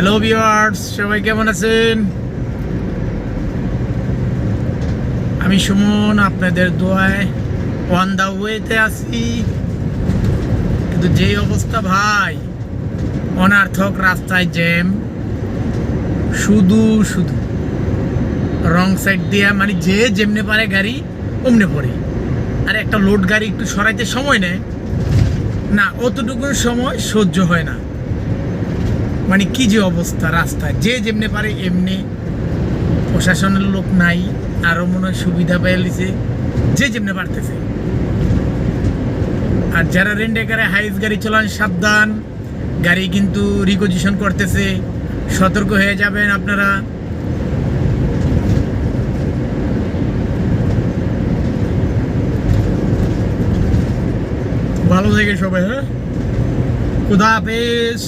Hello viewers, সবাই কেমন আছেন? আমি সুমন, আপনাদের দোয়ায় অন দা ওয়েতে আছি। কিন্তু যেই অবস্থা ভাই, অনার্থক রাস্তায় জ্যাম, শুধু শুধু রং সাইড দিয়া, মানে যে যেমনে পারে গাড়ি অমনে পড়ে। আর একটা লোড গাড়ি একটু সরাইতে সময় নেয় না, অতটুকু সময় সহ্য হয় না। মানে কি যে অবস্থা রাস্তায়, যে যেমনে পারে এমনি, প্রশাসনের লোক নাই, আরও মনে হয় সুবিধা পেয়ে লিছে, যে যেমনে পারতেছে। আর যারা রেন্টেকারে হাইস গাড়ি চালান, সাবধান, গাড়ি কিন্তু রিকোজিশন করতেছে, সতর্ক হয়ে যাবেন আপনারা। ভালো থেকে সবাই, হ্যাঁ, খুদা হাফেজ।